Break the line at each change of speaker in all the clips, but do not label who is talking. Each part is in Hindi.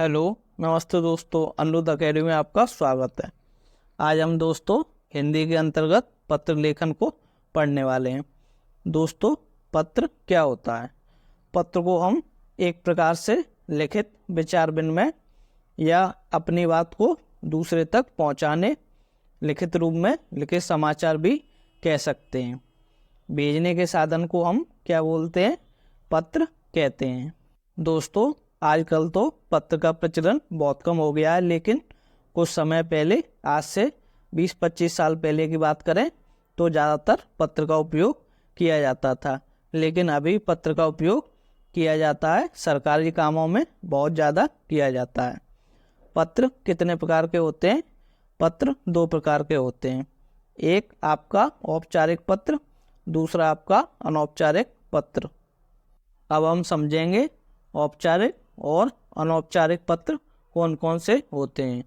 हेलो, नमस्ते दोस्तों। अनिरुद्ध अकेडमी में आपका स्वागत है। आज हम दोस्तों हिंदी के अंतर्गत पत्र लेखन को पढ़ने वाले हैं। दोस्तों, पत्र क्या होता है? पत्र को हम एक प्रकार से लिखित विचार विनिमय या अपनी बात को दूसरे तक पहुंचाने, लिखित रूप में लिखित समाचार भी कह सकते हैं। भेजने के साधन को हम क्या बोलते हैं? पत्र कहते हैं। दोस्तों, आजकल तो पत्र का प्रचलन बहुत कम हो गया है, लेकिन कुछ समय पहले, आज से 20-25 साल पहले की बात करें तो ज़्यादातर पत्र का उपयोग किया जाता था। लेकिन अभी पत्र का उपयोग किया जाता है सरकारी कामों में, बहुत ज़्यादा किया जाता है। पत्र कितने प्रकार के होते हैं? पत्र 2 प्रकार के होते हैं। एक आपका औपचारिक पत्र, दूसरा आपका अनौपचारिक पत्र। अब हम समझेंगे औपचारिक और अनौपचारिक पत्र कौन कौन से होते हैं।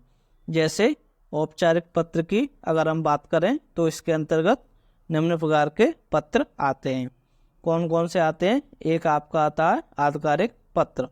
जैसे औपचारिक पत्र की अगर हम बात करें तो इसके अंतर्गत निम्न प्रकार के पत्र आते हैं। कौन कौन से आते हैं? एक आपका आता है आधिकारिक पत्र।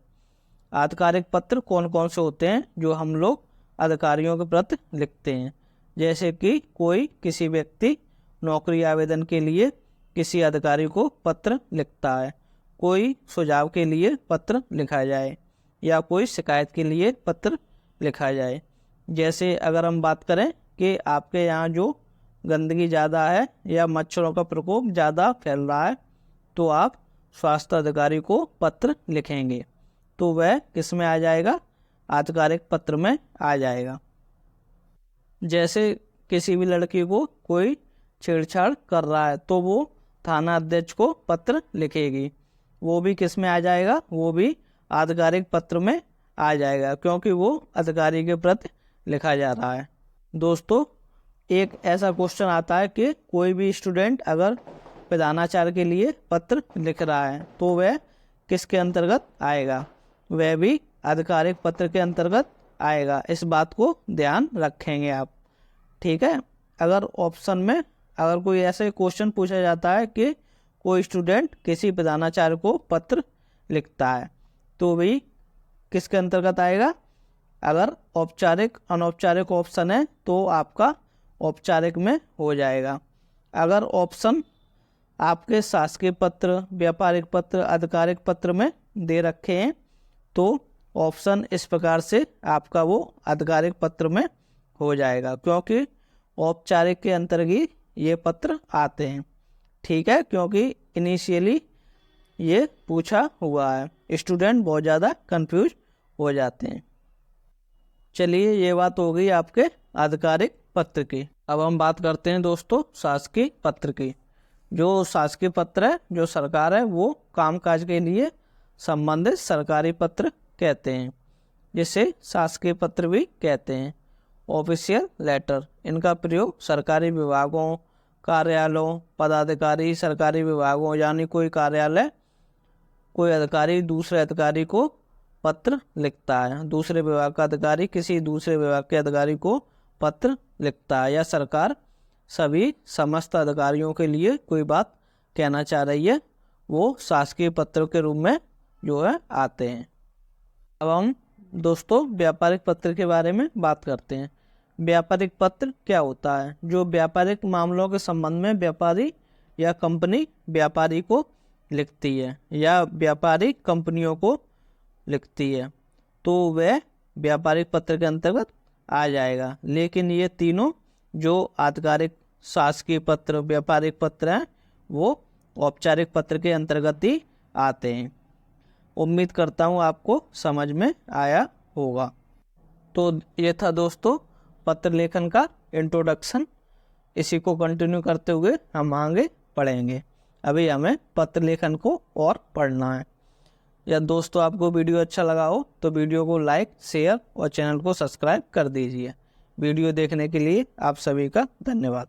आधिकारिक पत्र कौन कौन से होते हैं? जो हम लोग अधिकारियों के प्रति लिखते हैं। जैसे कि कोई किसी व्यक्ति नौकरी आवेदन के लिए किसी अधिकारी को पत्र लिखता है, कोई सुझाव के लिए पत्र लिखा जाए या कोई शिकायत के लिए पत्र लिखा जाए। जैसे अगर हम बात करें कि आपके यहाँ जो गंदगी ज़्यादा है या मच्छरों का प्रकोप ज़्यादा फैल रहा है, तो आप स्वास्थ्य अधिकारी को पत्र लिखेंगे, तो वह किस में आ जाएगा? आधिकारिक पत्र में आ जाएगा। जैसे किसी भी लड़की को कोई छेड़छाड़ कर रहा है तो वो थाना अध्यक्ष को पत्र लिखेगी, वो भी किस में आ जाएगा? वो भी आधिकारिक पत्र में आ जाएगा, क्योंकि वो अधिकारी के प्रति लिखा जा रहा है। दोस्तों, एक ऐसा क्वेश्चन आता है कि कोई भी स्टूडेंट अगर प्रधानाचार्य के लिए पत्र लिख रहा है तो वह किसके अंतर्गत आएगा? वह भी आधिकारिक पत्र के अंतर्गत आएगा। इस बात को ध्यान रखेंगे आप, ठीक है। अगर ऑप्शन में अगर कोई ऐसे क्वेश्चन पूछा जाता है कि कोई स्टूडेंट किसी प्रधानाचार्य को पत्र लिखता है, तो भी किसके अंतर्गत आएगा? अगर औपचारिक अनौपचारिक ऑप्शन है तो आपका औपचारिक में हो जाएगा। अगर ऑप्शन आपके शासकीय पत्र, व्यापारिक पत्र, आधिकारिक पत्र में दे रखे हैं तो ऑप्शन इस प्रकार से आपका वो आधिकारिक पत्र में हो जाएगा, क्योंकि औपचारिक के अंतर्गत ये पत्र आते हैं, ठीक है। क्योंकि इनिशियली ये पूछा हुआ है, स्टूडेंट बहुत ज़्यादा कंफ्यूज हो जाते हैं। चलिए, ये बात हो गई आपके आधिकारिक पत्र की। अब हम बात करते हैं दोस्तों शासकीय पत्र की। जो शासकीय पत्र है, जो सरकार है, वो कामकाज के लिए संबंधित सरकारी पत्र कहते हैं, जिसे शासकीय पत्र भी कहते हैं। ऑफिशियल लेटर, इनका प्रयोग सरकारी विभागों, कार्यालयों, पदाधिकारी, सरकारी विभागों यानी कोई कार्यालय, कोई अधिकारी दूसरे अधिकारी को पत्र लिखता है, दूसरे विभाग का अधिकारी किसी दूसरे विभाग के अधिकारी को पत्र लिखता है, या सरकार सभी समस्त अधिकारियों के लिए कोई बात कहना चाह रही है, वो शासकीय पत्र के रूप में जो है आते हैं। अब हम दोस्तों व्यापारिक पत्र के बारे में बात करते हैं। व्यापारिक पत्र क्या होता है? जो व्यापारिक मामलों के संबंध में व्यापारी या कंपनी व्यापारी को लिखती है या व्यापारी कंपनियों को लिखती है, तो वह व्यापारिक पत्र के अंतर्गत आ जाएगा। लेकिन ये तीनों जो आधिकारिक, शासकीय पत्र, व्यापारिक पत्र हैं, वो औपचारिक पत्र के अंतर्गत ही आते हैं। उम्मीद करता हूँ आपको समझ में आया होगा। तो ये था दोस्तों पत्र लेखन का इंट्रोडक्शन। इसी को कंटिन्यू करते हुए हम आगे पढ़ेंगे। अभी हमें पत्र लेखन को और पढ़ना है। या दोस्तों आपको वीडियो अच्छा लगा हो तो वीडियो को लाइक, शेयर और चैनल को सब्सक्राइब कर दीजिए। वीडियो देखने के लिए आप सभी का धन्यवाद।